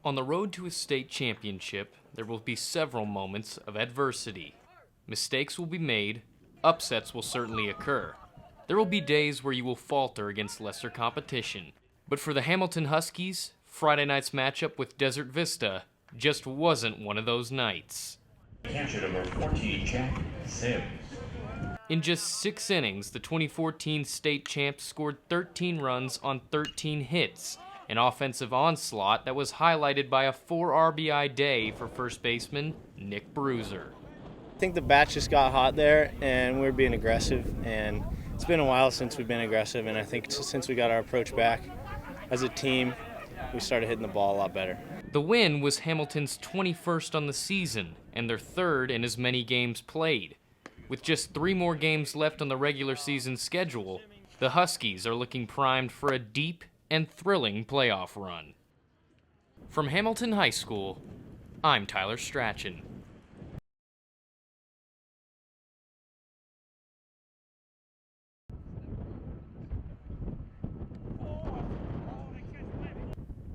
On the road to a state championship, there will be several moments of adversity. Mistakes will be made, upsets will certainly occur. There will be days where you will falter against lesser competition. But for the Hamilton Huskies, Friday night's matchup with Desert Vista just wasn't one of those nights. Catcher number 14, Jack Sims. In just 6 innings, the 2014 state champs scored 13 runs on 13 hits, an offensive onslaught that was highlighted by a 4 RBI day for first baseman Nick Bruiser. I think the bats just got hot there, and we were being aggressive, and it's been a while since we've been aggressive, and I think since we got our approach back as a team, we started hitting the ball a lot better. The win was Hamilton's 21st on the season, and their 3rd in as many games played. With just 3 more games left on the regular season schedule, the Huskies are looking primed for a deep and thrilling playoff run. From Hamilton High School, I'm Tyler Strachan.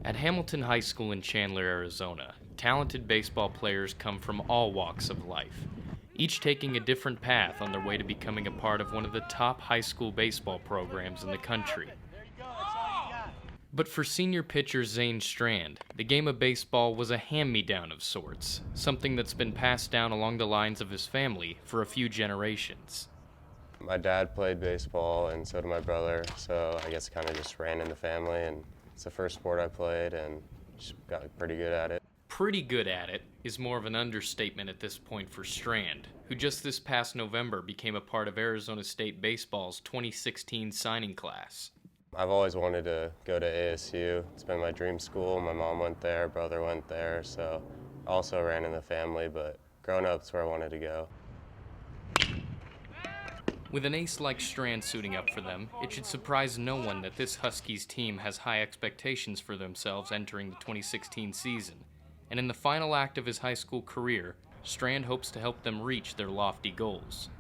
At Hamilton High School in Chandler, Arizona, talented baseball players come from all walks of life, each taking a different path on their way to becoming a part of one of the top high school baseball programs in the country. But for senior pitcher Zane Strand, the game of baseball was a hand-me-down of sorts, something that's been passed down along the lines of his family for a few generations. My dad played baseball, and so did my brother, so I guess it kind of just ran in the family, and it's the first sport I played, and just got pretty good at it. Pretty good at it is more of an understatement at this point for Strand, who just this past November became a part of Arizona State Baseball's 2016 signing class. I've always wanted to go to ASU. It's been my dream school. My mom went there, brother went there, so I also ran in the family, but growing up, it's where I wanted to go. With an ace like Strand suiting up for them, it should surprise no one that this Huskies team has high expectations for themselves entering the 2016 season. And in the final act of his high school career, Strand hopes to help them reach their lofty goals.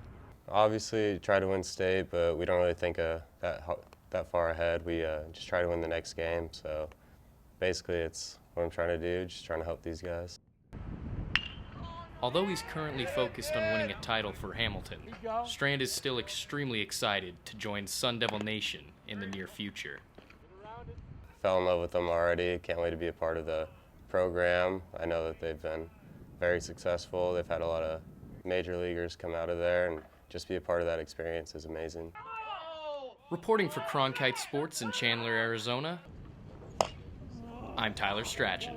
Obviously, try to win state, but we don't really think that far ahead. We just try to win the next game. So basically, it's what I'm trying to do, just trying to help these guys. Although he's currently focused on winning a title for Hamilton, Strand is still extremely excited to join Sun Devil Nation in the near future. Fell in love with them already. Can't wait to be a part of the program. I know that they've been very successful. They've had a lot of major leaguers come out of there, and just be a part of that experience is amazing. Reporting for Cronkite Sports in Chandler, Arizona, I'm Tyler Strachan.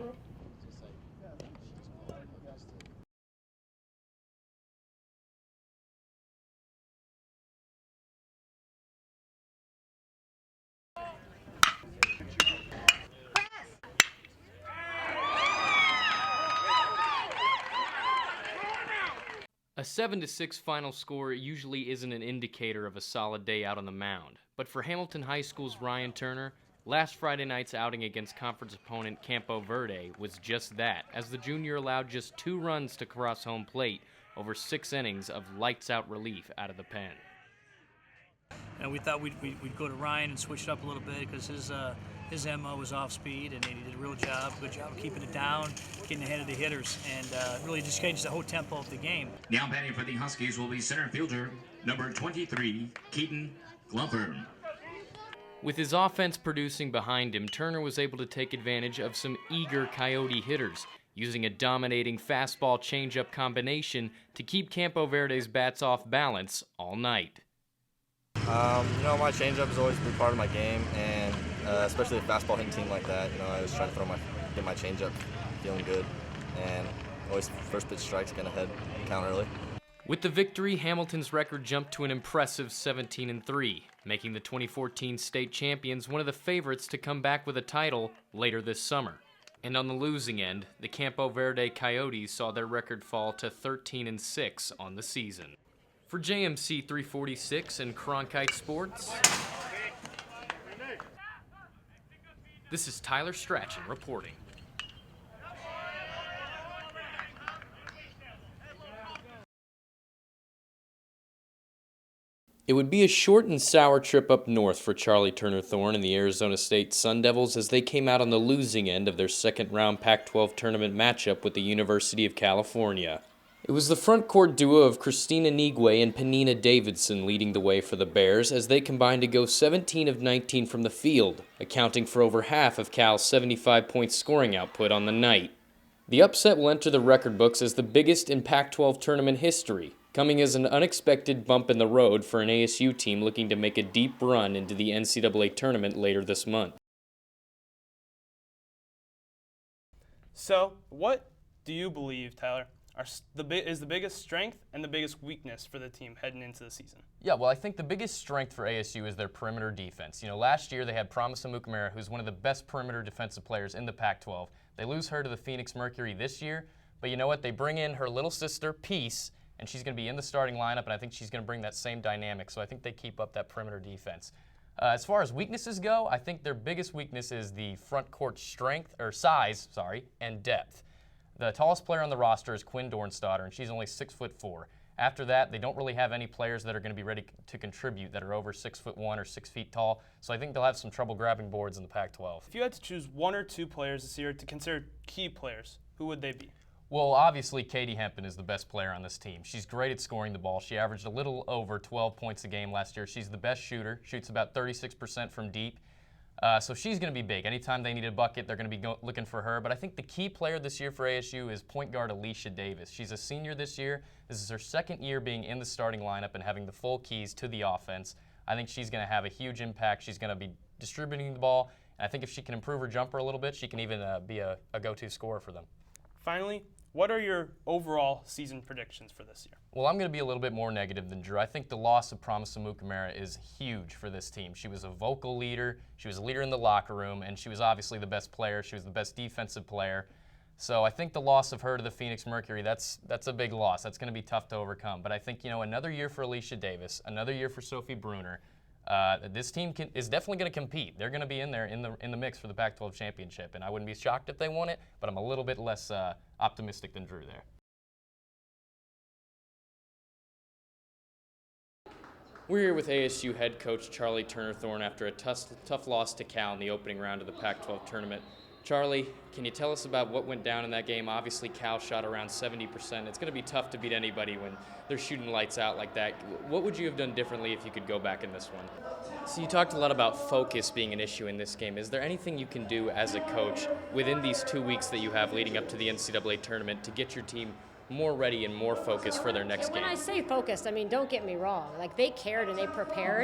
A 7-6 final score usually isn't an indicator of a solid day out on the mound, but for Hamilton High School's Ryan Turner, last Friday night's outing against conference opponent Campo Verde was just that, as the junior allowed just 2 runs to cross home plate over 6 innings of lights-out relief out of the pen. And we thought we'd go to Ryan and switch it up a little bit because his MO was off speed, and he did a real job, good job of keeping it down, getting ahead of the hitters, and really just changed the whole tempo of the game. Now batting for the Huskies will be center fielder number 23, Keaton Glumper. With his offense producing behind him, Turner was able to take advantage of some eager Coyote hitters, using a dominating fastball changeup combination to keep Campo Verde's bats off balance all night. My changeup has always been part of my game, and especially a fastball hitting team like that, I always try to get my changeup feeling good, and always first pitch strikes, get ahead, count early. With the victory, Hamilton's record jumped to an impressive 17-3, making the 2014 state champions one of the favorites to come back with a title later this summer. And on the losing end, the Campo Verde Coyotes saw their record fall to 13-6 on the season. For JMC 346 and Cronkite Sports, this is Tyler Strachan reporting. It would be a short and sour trip up north for Charlie Turner Thorne and the Arizona State Sun Devils as they came out on the losing end of their second-round Pac-12 tournament matchup with the University of California. It was the front court duo of Christina Nigwe and Penina Davidson leading the way for the Bears as they combined to go 17 of 19 from the field, accounting for over half of Cal's 75-point scoring output on the night. The upset will enter the record books as the biggest in Pac-12 tournament history, coming as an unexpected bump in the road for an ASU team looking to make a deep run into the NCAA tournament later this month. So, what do you believe, Tyler, is the biggest strength and the biggest weakness for the team heading into the season? Yeah, well, I think the biggest strength for ASU is their perimeter defense. You know, last year they had Promise Amukamara, who's one of the best perimeter defensive players in the Pac-12. They lose her to the Phoenix Mercury this year, but you know what? They bring in her little sister, Peace, and she's going to be in the starting lineup, and I think she's going to bring that same dynamic, so I think they keep up that perimeter defense. As far as weaknesses go, I think their biggest weakness is the front court size, and depth. The tallest player on the roster is Quinn Dornstadter, and she's only 6'4". After that, they don't really have any players that are going to be ready to contribute that are over 6'1" or 6 feet tall, so I think they'll have some trouble grabbing boards in the Pac-12. If you had to choose one or two players this year to consider key players, who would they be? Well, obviously, Katie Hempen is the best player on this team. She's great at scoring the ball. She averaged a little over 12 points a game last year. She's the best shooter, shoots about 36% from deep. So she's going to be big. Anytime they need a bucket, they're going to be looking for her. But I think the key player this year for ASU is point guard Alicia Davis. She's a senior this year. This is her second year being in the starting lineup and having the full keys to the offense. I think she's going to have a huge impact. She's going to be distributing the ball. And I think if she can improve her jumper a little bit, she can even be a go-to scorer for them. Finally, what are your overall season predictions for this year? Well, I'm going to be a little bit more negative than Drew. I think the loss of Promise Amukamara is huge for this team. She was a vocal leader, she was a leader in the locker room, and she was obviously the best player. She was the best defensive player. So I think the loss of her to the Phoenix Mercury, that's a big loss. That's going to be tough to overcome. But I think, you know, another year for Alicia Davis, another year for Sophie Bruner. This team is definitely going to compete. They're going to be in there in the mix for the Pac-12 championship, and I wouldn't be shocked if they won it, but I'm a little bit less optimistic than Drew there. We're here with ASU head coach Charlie Turner Thorne after a tough loss to Cal in the opening round of the Pac-12 tournament. Charlie, can you tell us about what went down in that game? Obviously, Cal shot around 70%. It's going to be tough to beat anybody when they're shooting lights out like that. What would you have done differently if you could go back in this one? So you talked a lot about focus being an issue in this game. Is there anything you can do as a coach within these 2 weeks that you have leading up to the NCAA tournament to get your team more ready and more focused for their next game? When I say focused, I mean, don't get me wrong. Like, they cared and they prepared.